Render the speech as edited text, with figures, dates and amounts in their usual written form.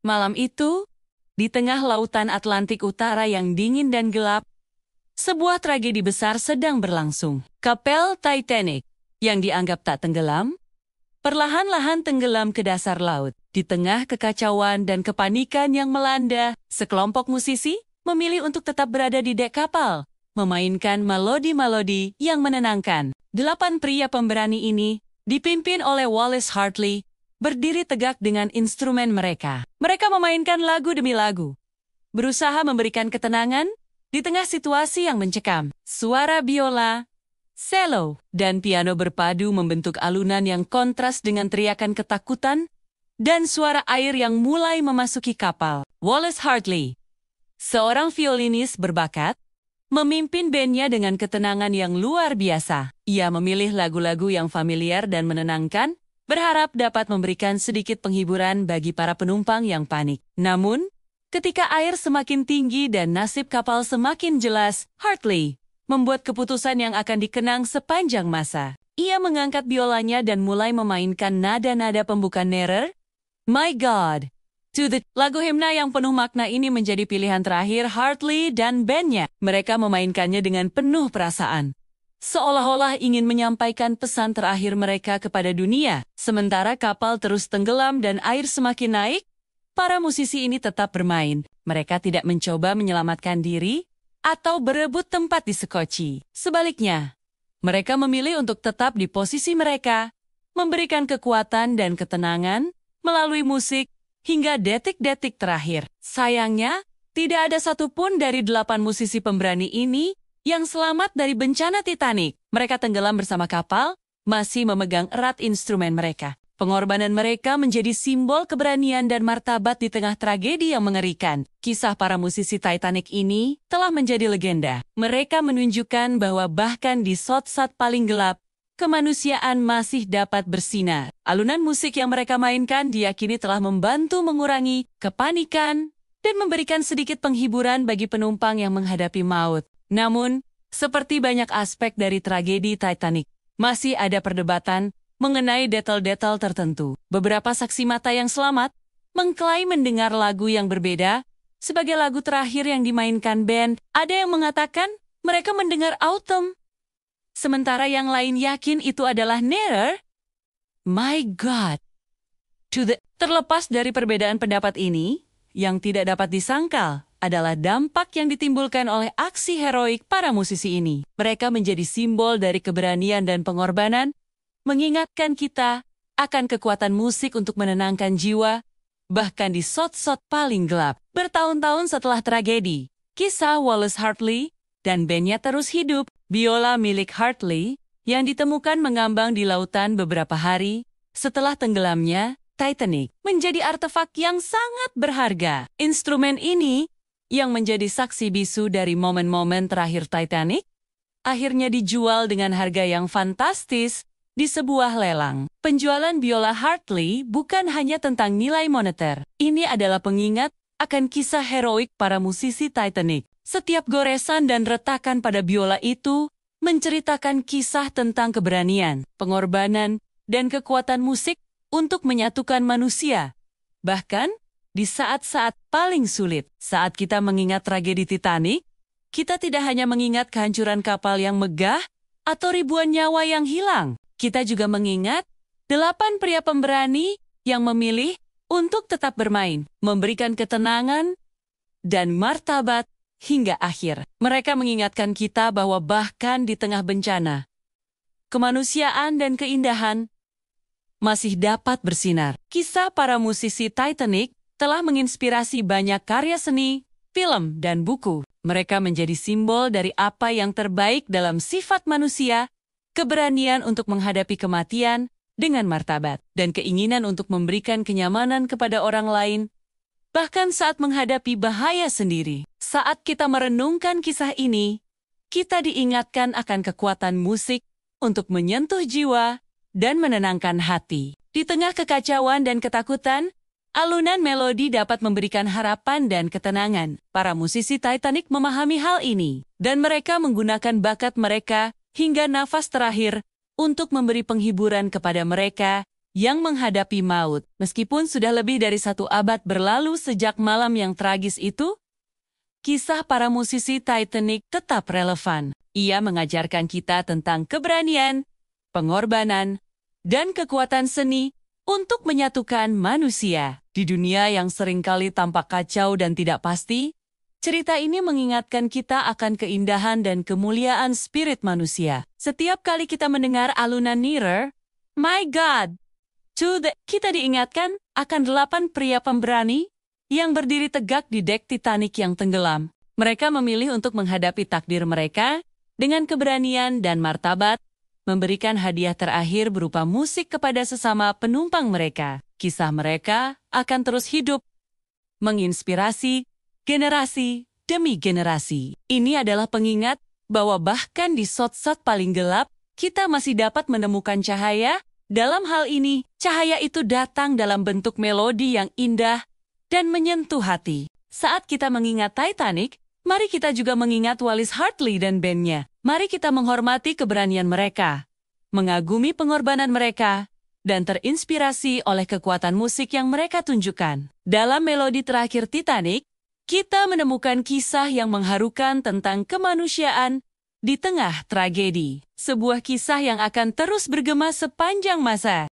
Malam itu, di tengah lautan Atlantik Utara yang dingin dan gelap, sebuah tragedi besar sedang berlangsung. Kapal Titanic, yang dianggap tak tenggelam, perlahan-lahan tenggelam ke dasar laut. Di tengah kekacauan dan kepanikan yang melanda, sekelompok musisi memilih untuk tetap berada di dek kapal, memainkan melodi-melodi yang menenangkan. 8 pria pemberani ini, dipimpin oleh Wallace Hartley, berdiri tegak dengan instrumen mereka. Mereka memainkan lagu demi lagu, berusaha memberikan ketenangan di tengah situasi yang mencekam. Suara biola, cello, dan piano berpadu membentuk alunan yang kontras dengan teriakan ketakutan dan suara air yang mulai memasuki kapal. Wallace Hartley, seorang violinis berbakat, memimpin bandnya dengan ketenangan yang luar biasa. Ia memilih lagu-lagu yang familiar dan menenangkan, berharap dapat memberikan sedikit penghiburan bagi para penumpang yang panik. Namun, ketika air semakin tinggi dan nasib kapal semakin jelas, Hartley membuat keputusan yang akan dikenang sepanjang masa. Ia mengangkat biolanya dan mulai memainkan nada-nada pembuka Nearer, My God, to the. Lagu himna yang penuh makna ini menjadi pilihan terakhir Hartley dan bandnya. Mereka memainkannya dengan penuh perasaan, seolah-olah ingin menyampaikan pesan terakhir mereka kepada dunia. Sementara kapal terus tenggelam dan air semakin naik, para musisi ini tetap bermain. Mereka tidak mencoba menyelamatkan diri atau berebut tempat di sekoci. Sebaliknya, mereka memilih untuk tetap di posisi mereka, memberikan kekuatan dan ketenangan melalui musik hingga detik-detik terakhir. Sayangnya, tidak ada satupun dari 8 musisi pemberani ini yang selamat dari bencana Titanic. Mereka tenggelam bersama kapal, masih memegang erat instrumen mereka. Pengorbanan mereka menjadi simbol keberanian dan martabat di tengah tragedi yang mengerikan. Kisah para musisi Titanic ini telah menjadi legenda. Mereka menunjukkan bahwa bahkan di saat-saat paling gelap, kemanusiaan masih dapat bersinar. Alunan musik yang mereka mainkan diyakini telah membantu mengurangi kepanikan dan memberikan sedikit penghiburan bagi penumpang yang menghadapi maut. Namun, seperti banyak aspek dari tragedi Titanic, masih ada perdebatan mengenai detail-detail tertentu. Beberapa saksi mata yang selamat mengklaim mendengar lagu yang berbeda sebagai lagu terakhir yang dimainkan band. Ada yang mengatakan mereka mendengar Autumn, sementara yang lain yakin itu adalah Nearer, My God, to the. Terlepas dari perbedaan pendapat ini, yang tidak dapat disangkal adalah dampak yang ditimbulkan oleh aksi heroik para musisi ini. Mereka menjadi simbol dari keberanian dan pengorbanan, mengingatkan kita akan kekuatan musik untuk menenangkan jiwa, bahkan di shot-shot paling gelap. Bertahun-tahun setelah tragedi, kisah Wallace Hartley dan bandnya terus hidup. Biola milik Hartley yang ditemukan mengambang di lautan beberapa hari setelah tenggelamnya Titanic menjadi artefak yang sangat berharga. Instrumen ini yang menjadi saksi bisu dari momen-momen terakhir Titanic, akhirnya dijual dengan harga yang fantastis di sebuah lelang. Penjualan biola Hartley bukan hanya tentang nilai moneter. Ini adalah pengingat akan kisah heroik para musisi Titanic. Setiap goresan dan retakan pada biola itu menceritakan kisah tentang keberanian, pengorbanan, dan kekuatan musik untuk menyatukan manusia. Bahkan, di saat-saat paling sulit, saat kita mengingat tragedi Titanic, kita tidak hanya mengingat kehancuran kapal yang megah atau ribuan nyawa yang hilang. Kita juga mengingat 8 pria pemberani yang memilih untuk tetap bermain, memberikan ketenangan dan martabat hingga akhir. Mereka mengingatkan kita bahwa bahkan di tengah bencana, kemanusiaan dan keindahan masih dapat bersinar. Kisah para musisi Titanic telah menginspirasi banyak karya seni, film, dan buku. Mereka menjadi simbol dari apa yang terbaik dalam sifat manusia, keberanian untuk menghadapi kematian dengan martabat, dan keinginan untuk memberikan kenyamanan kepada orang lain, bahkan saat menghadapi bahaya sendiri. Saat kita merenungkan kisah ini, kita diingatkan akan kekuatan musik untuk menyentuh jiwa dan menenangkan hati. Di tengah kekacauan dan ketakutan, alunan melodi dapat memberikan harapan dan ketenangan. Para musisi Titanic memahami hal ini, dan mereka menggunakan bakat mereka hingga nafas terakhir untuk memberi penghiburan kepada mereka yang menghadapi maut. Meskipun sudah lebih dari 1 abad berlalu sejak malam yang tragis itu, kisah para musisi Titanic tetap relevan. Ia mengajarkan kita tentang keberanian, pengorbanan, dan kekuatan seni untuk menyatukan manusia. Di dunia yang seringkali tampak kacau dan tidak pasti, cerita ini mengingatkan kita akan keindahan dan kemuliaan spirit manusia. Setiap kali kita mendengar alunan Nearer, My God, kita diingatkan akan 8 pria pemberani yang berdiri tegak di dek Titanic yang tenggelam. Mereka memilih untuk menghadapi takdir mereka dengan keberanian dan martabat, memberikan hadiah terakhir berupa musik kepada sesama penumpang mereka. Kisah mereka akan terus hidup, menginspirasi generasi demi generasi. Ini adalah pengingat bahwa bahkan di saat-saat paling gelap, kita masih dapat menemukan cahaya. Dalam hal ini, cahaya itu datang dalam bentuk melodi yang indah dan menyentuh hati. Saat kita mengingat Titanic, mari kita juga mengingat Wallace Hartley dan bandnya. Mari kita menghormati keberanian mereka, mengagumi pengorbanan mereka, dan terinspirasi oleh kekuatan musik yang mereka tunjukkan. Dalam melodi terakhir Titanic, kita menemukan kisah yang mengharukan tentang kemanusiaan di tengah tragedi. Sebuah kisah yang akan terus bergema sepanjang masa.